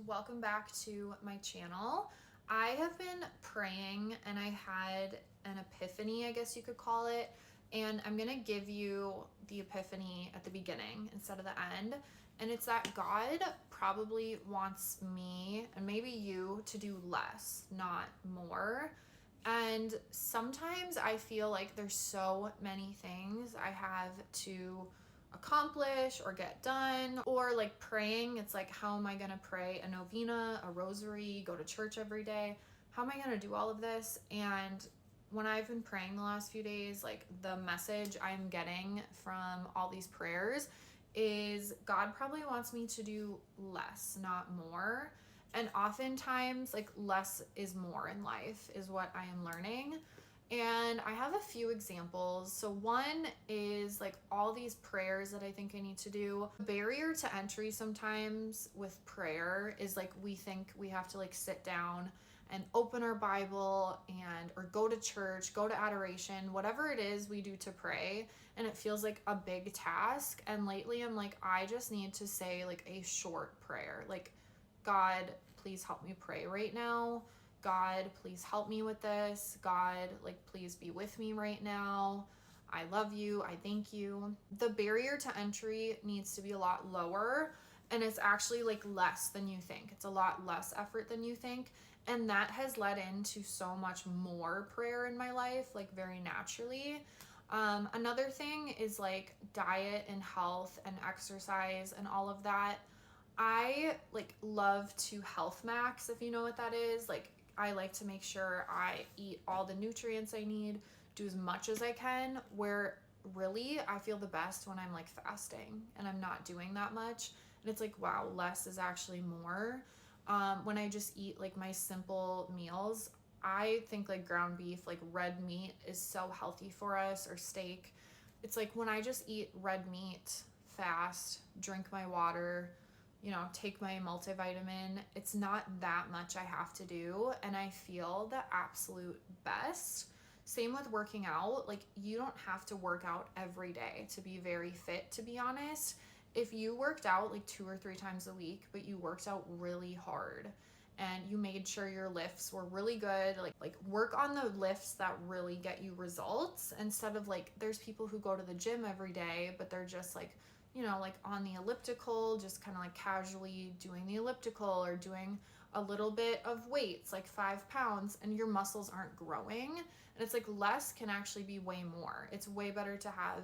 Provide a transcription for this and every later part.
welcome back to my channel. I have been praying and I had an epiphany, I guess you could call it, and I'm gonna give you the epiphany at the beginning instead of the end. And it's that God probably wants me and maybe you to do less, not more. And sometimes I feel like there's so many things I have to accomplish or get done, or like praying, it's like, how am I gonna pray a novena, a rosary, go to church every day? How am I gonna do all of this? And when I've been praying the last few days, like the message I'm getting from all these prayers is God probably wants me to do less, not more. And oftentimes, like, less is more in life, is what I am learning. And I have a few examples. So, one is like all these prayers that I think I need to do. The barrier to entry sometimes with prayer is like we think we have to like sit down and open our Bible and or go to church, go to adoration, whatever it is we do to pray, and it feels like a big task. And lately I'm like, I just need to say like a short prayer. Like, God, please help me pray right now. God, please help me with this. God, like, please be with me right now. I love you. I thank you. The barrier to entry needs to be a lot lower, and it's actually like less than you think. It's a lot less effort than you think. And that has led into so much more prayer in my life, like very naturally. Another thing is like diet and health and exercise and all of that. I like love to health max, if you know what that is. Like, I like to make sure I eat all the nutrients I need, do as much as I can, where really I feel the best when I'm like fasting and I'm not doing that much. And it's like, wow, less is actually more. When I just eat like my simple meals, I think like ground beef, like red meat is so healthy for us, or steak. It's like when I just eat red meat, fast, drink my water, take my multivitamin, it's not that much I have to do, and I feel the absolute best. Same with working out. Like, you don't have to work out every day to be very fit, to be honest. If you worked out like 2 or 3 times a week, but you worked out really hard and you made sure your lifts were really good, like work on the lifts that really get you results, instead of like, there's people who go to the gym every day but they're just like, like on the elliptical, just kind of like casually doing the elliptical or doing a little bit of weights, like 5 pounds, and your muscles aren't growing. And it's like less can actually be way more. It's way better to have,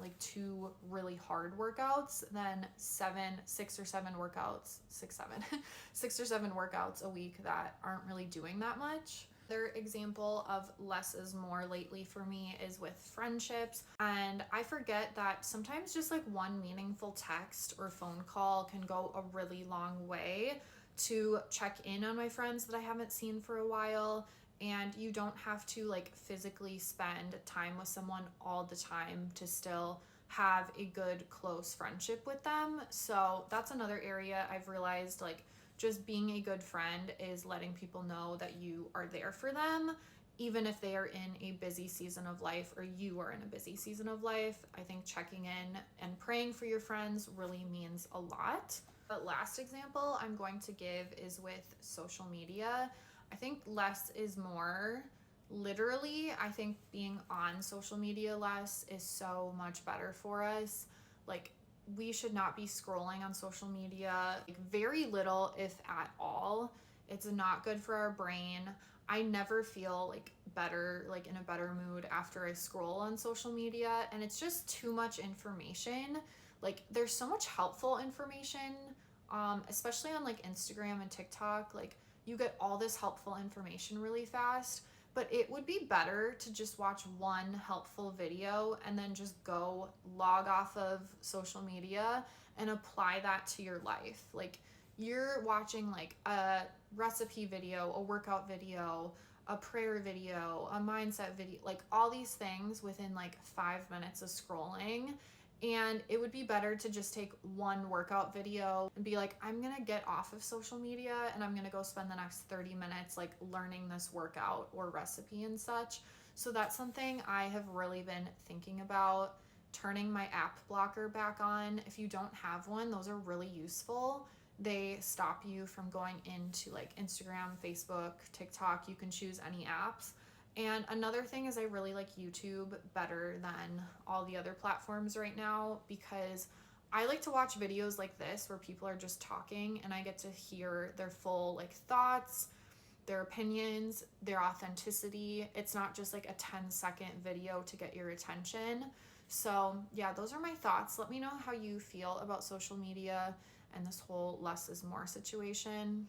like 2 really hard workouts than 6 or 7 workouts, 6 or 7 workouts a week that aren't really doing that much. Another example of less is more lately for me is with friendships. And I forget that sometimes just like one meaningful text or phone call can go a really long way to check in on my friends that I haven't seen for a while. And you don't have to like physically spend time with someone all the time to still have a good, close friendship with them. So that's another area I've realized, like, just being a good friend is letting people know that you are there for them, even if they are in a busy season of life or you are in a busy season of life. I think checking in and praying for your friends really means a lot. The last example I'm going to give is with social media. I think less is more. Literally, I think being on social media less is so much better for us. Like, we should not be scrolling on social media, like very little, if at all. It's not good for our brain. I never feel like better, like in a better mood after I scroll on social media, and it's just too much information. Like, there's so much helpful information, especially on like Instagram and TikTok. Like, you get all this helpful information really fast, but it would be better to just watch one helpful video and then just go log off of social media and apply that to your life. Like, you're watching like a recipe video, a workout video, a prayer video, a mindset video, like all these things within like 5 minutes of scrolling. And it would be better to just take one workout video and be like, I'm gonna get off of social media and I'm gonna go spend the next 30 minutes like learning this workout or recipe and such. So that's something I have really been thinking about, turning my app blocker back on. If you don't have one, those are really useful. they stop you from going into like Instagram, Facebook, TikTok. You can choose any apps. And another thing is I really like YouTube better than all the other platforms right now, because I like to watch videos like this where people are just talking and I get to hear their full like thoughts, their opinions, their authenticity. It's not just like a 10-second video to get your attention. So yeah, those are my thoughts. Let me know how you feel about social media and this whole less is more situation.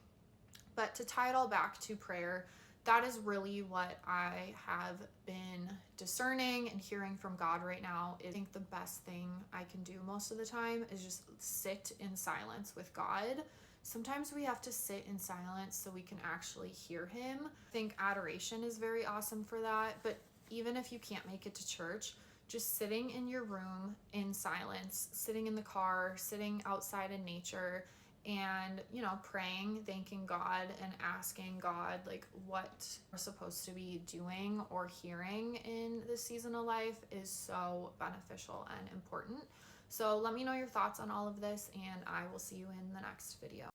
But to tie it all back to prayer, that is really what I have been discerning and hearing from God right now. I think the best thing I can do most of the time is just sit in silence with God. Sometimes we have to sit in silence so we can actually hear him. I think adoration is very awesome for that. But even if you can't make it to church, just sitting in your room in silence, sitting in the car, sitting outside in nature, and praying, thanking God, and asking God like what we're supposed to be doing or hearing in this season of life is so beneficial and important. So let me know your thoughts on all of this, and I will see you in the next video.